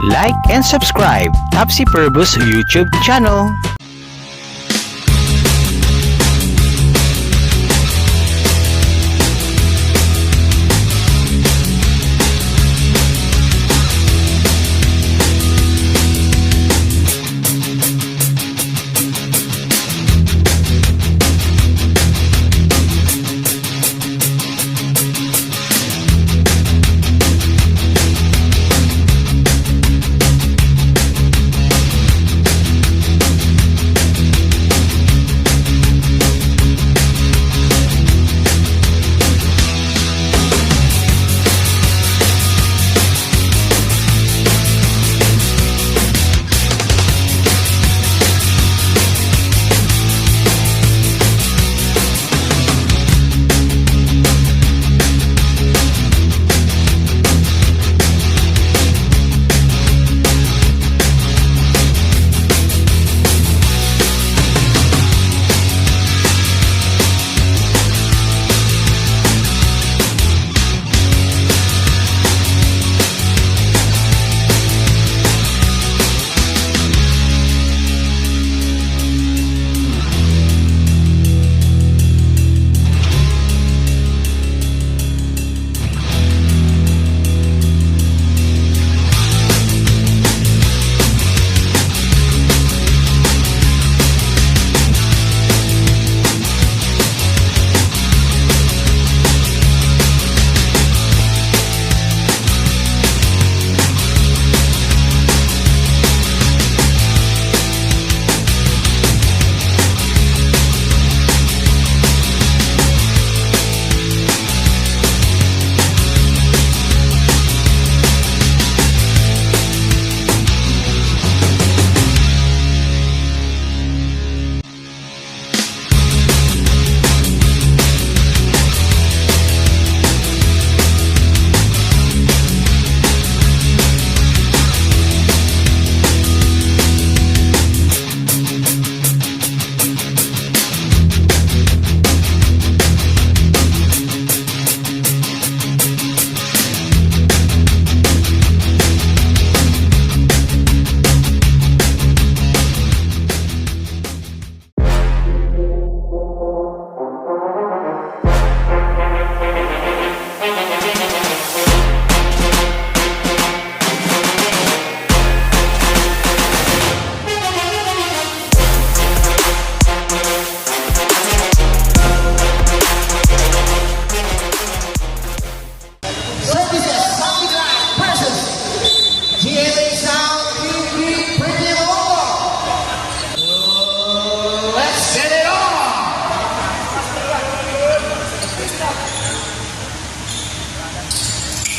like and subscribe Topsy Purvos YouTube channel.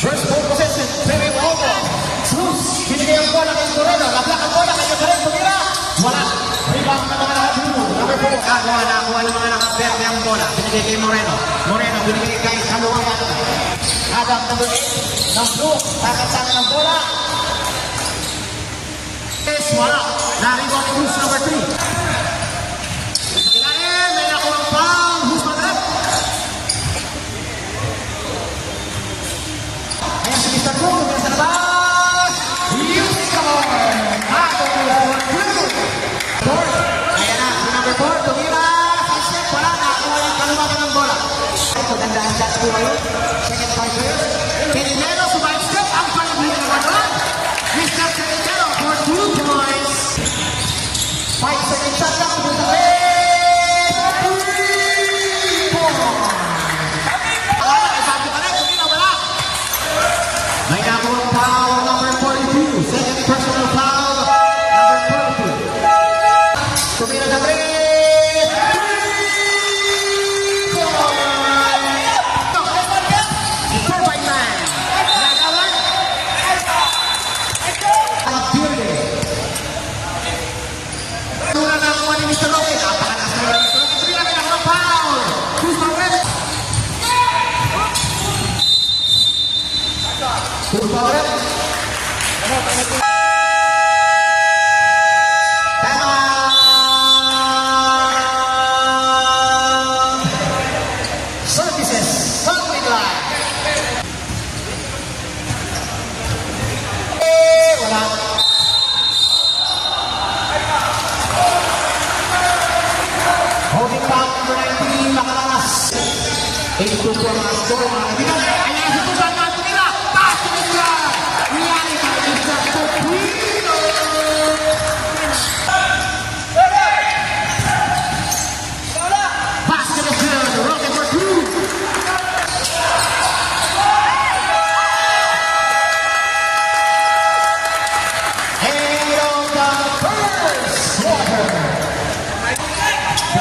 First ball possession, Perry Waldo. Cruz, binigay ang bola kay Moreno. Lablak ang bola kay Moreno. Tumira. Wala. Rebound ng mga nakablue. Number 4. Nakuha ng mga nakaberde ang bola. Binigay kay Moreno. Moreno, binigay kay Kaluwagan. Adam, number 8. Ng blue. Takatsangan ng bola. Yes, wala. Na-rebound ni Cruz, number 3. Sa ilalim, may nakuha ang foul. Who's madam? Mr. Cruz, sa labas! You score! Ayan na, si number 4, tumira! Hashtag, wala, nakakuha yung kaluwagan ng bola. Ito, ganda-handa po kayo. Second fighter. Quinintero, sumahistep, ang palibuhin naman doon. Mr. Quinintero for 2 points. 5 seconds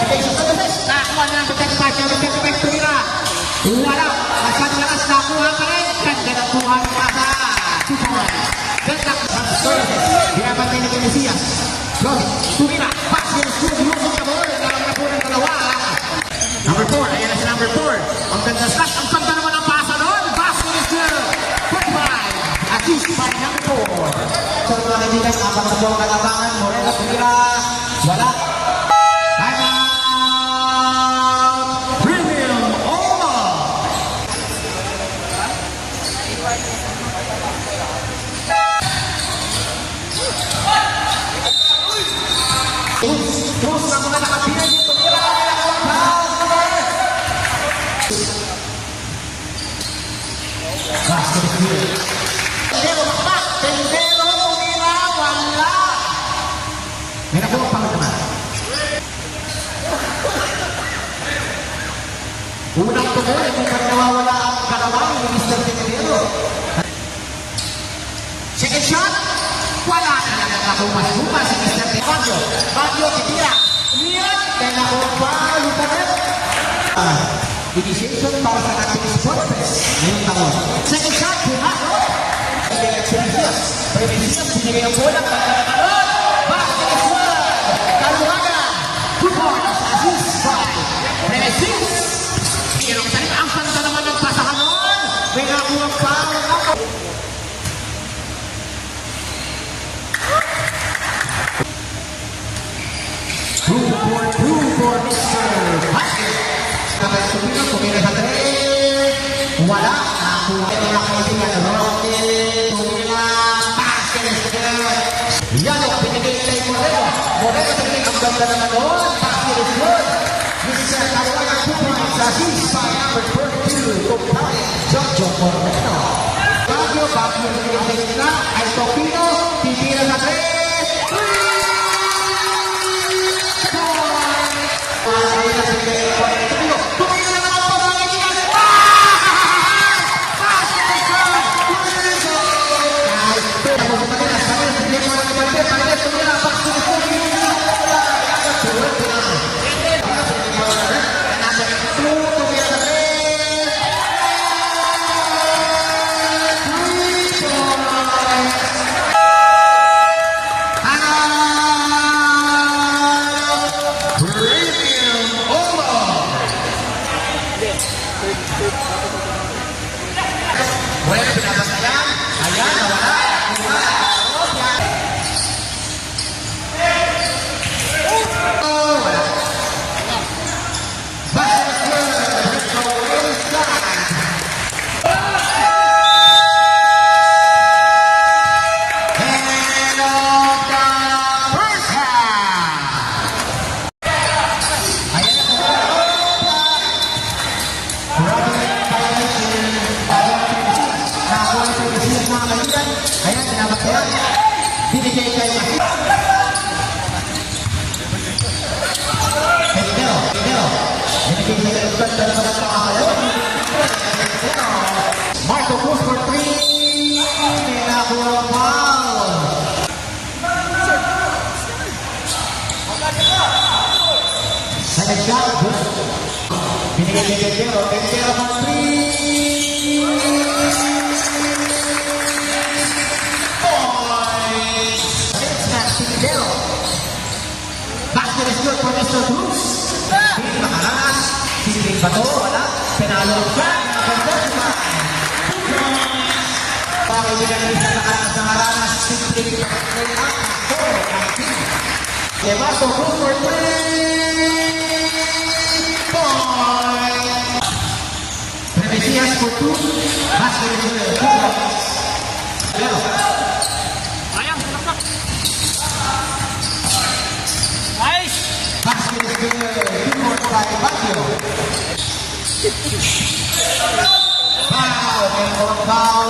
Binigay sa Sanchez. Nakakuha na ng 35 tumira. Wala. Masyad lakas nakuha pa rin. Ganda ng kuha ng pasa. 2 points. Ganda ng binabantay ni Mesias. Tumira. Pass yung school. Lusog na ball. Nalang na po ng dalawa. Number 4. Ayan na si number 4. Ang ganda slash. Ang ganda naman ang pasa doon. Basket is good. 45. Assist by number 4. So mga kaibigan, abang sa buong kalabangan. Moreno tumira. Wala. Time out. Premium Oma. Terus ang mga nakapila dito. Tumira. Basket is good. Pero bakbak. Pero tumira. Wala. May nakuha pa naman. Unang tuloy, kung nawawala ang kalawang ni Mr. Tendero. Second shot, wala na nakakumas-kumas si Mr. Tendero. Baguio, titira. Umiyan, kaya nakuha, luparet. Initiation para sa ating sport fest ngayong taon. Second shot, Pumaro. Previsias, binigay ang bola, pagkakaroon. Basket is good. Kaluhagan. 2 points, assist by Previsias. Ang ganda naman ng pasahan noon. May nakuha pa ako. Two for Mr. Basket. Kapag sumino, kumina sa 3. Wala. Nakuha ito na kaibigan. Rocket. Tumila. Basket is good. Yan ang pinigay kay Moreno. Moreno pinigay ang ganda naman noon. Basket is good. Mr. Kaluhagan 2 points. Assist by number 42. Company. Jojo Moreno. Baguio pinigay na. Ay Topino. Titira sa 3. Bueno, pinapasayan. Ayan, nawala. Oh, wala. Ayan, pinapatayan. Binigay kay Maki. Tendero. Binigay kay Elbert. Dala naman sa kakalaw. Marco Cruz for 3. May nakuha foul. Second shot. Binigay kay Tendero. Tendero for 3. Basket is good for Mr. Cruz. Hindi makaranas. Siling bato. Wala. Penalo ang flag. Pakaibigan rin sa nakaranas ng haranas. Siling bato. Marco Cruz for 3 points. Previsias for 2. Basket is good. 2 points. Pero basket is good. 2 more by Baguio. Foul. May foul.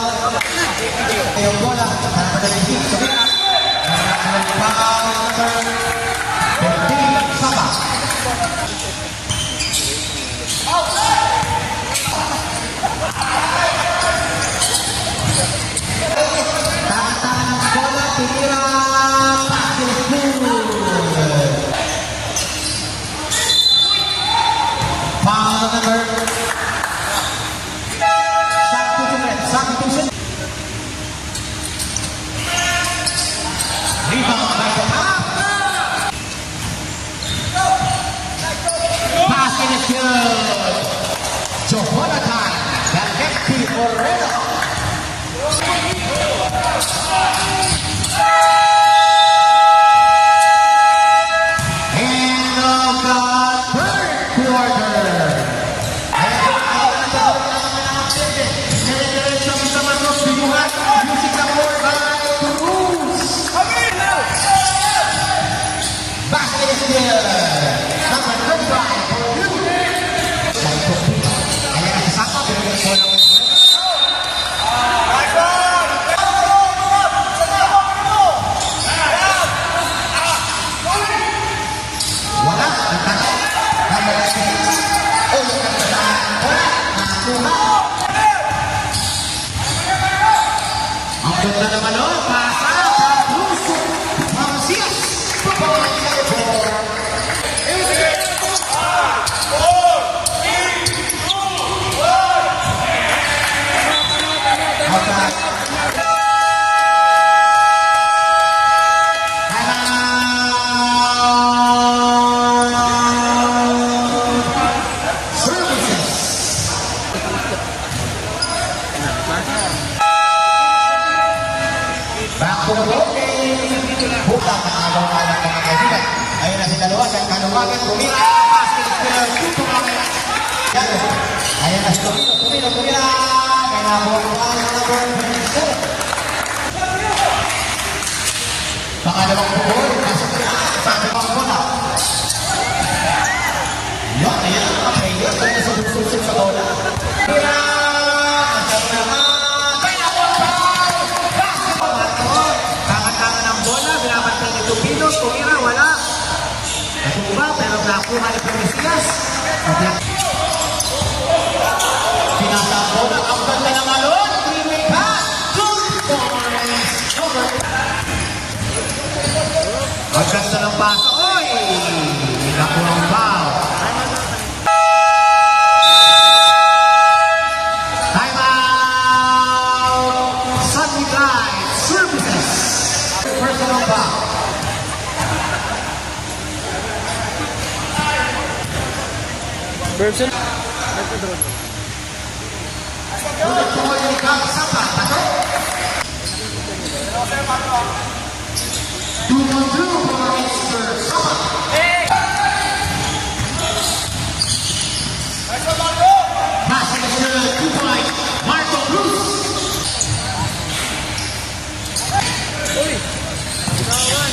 Yung bola. Napadagiging. Tumira. Foul number 15. Saba. Tataan ang bola. Tumira. Basket is good. good. Jonathan Galvecti Moreno. End of the third quarter. Using the board by Cruz. Basket is good. Number 35 for you. Ayan na si Saka, pero may bola. Wala. Number 96. Oh, yung kapitan. Wala. Nakuha. Ang ganda naman nun. Pasa sa Cruz. Mamsias. Back to the ball game. Buka nakagawa nga ng mga kaibigan. Ayun na si Daluwagan. Daluwagan, tumira. Basket is good. Tumira. Ayun na si Tumira. Tumira. Kaya nabuhan ko ang number 27. Pangalawang ball. Nasa sabi pang bola. Yan, ayan ang mga player. Kaya sa susunod sa bola. Tumira. Tumira, wala. Natumba, pero nakuha ni Pumisias. Pinasabo na ang ganda ng alon. Three-way pass. 2 points. Over. Ang ganda ng pass. Oy! Nakuha ang foul. Time out. Sunny Guide Services. Personal foul. Person? Marco Cruz. Uy! Kawan!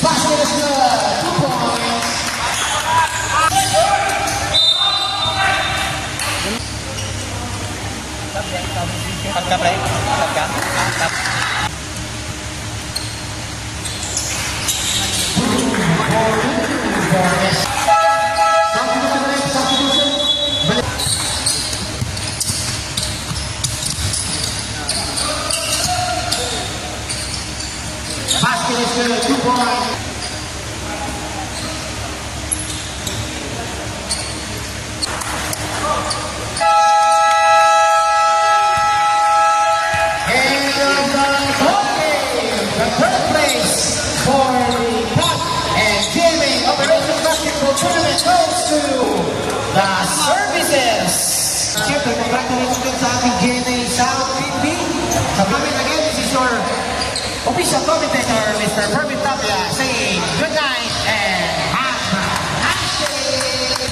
Basket is good. 2 points. Pagka pre? Pagka? Tap. Basket is good. 2 points. The third place for the Cup and Gaming Operation Basketball Tournament goes to the Services. Siyempre, congratulations sa ating GMA South PB. Sa comment again, this is your official commentator, Mr. Pervin Tapia, saying good night and have a handshake.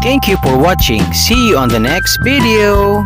Thank you for watching. See you on the next video.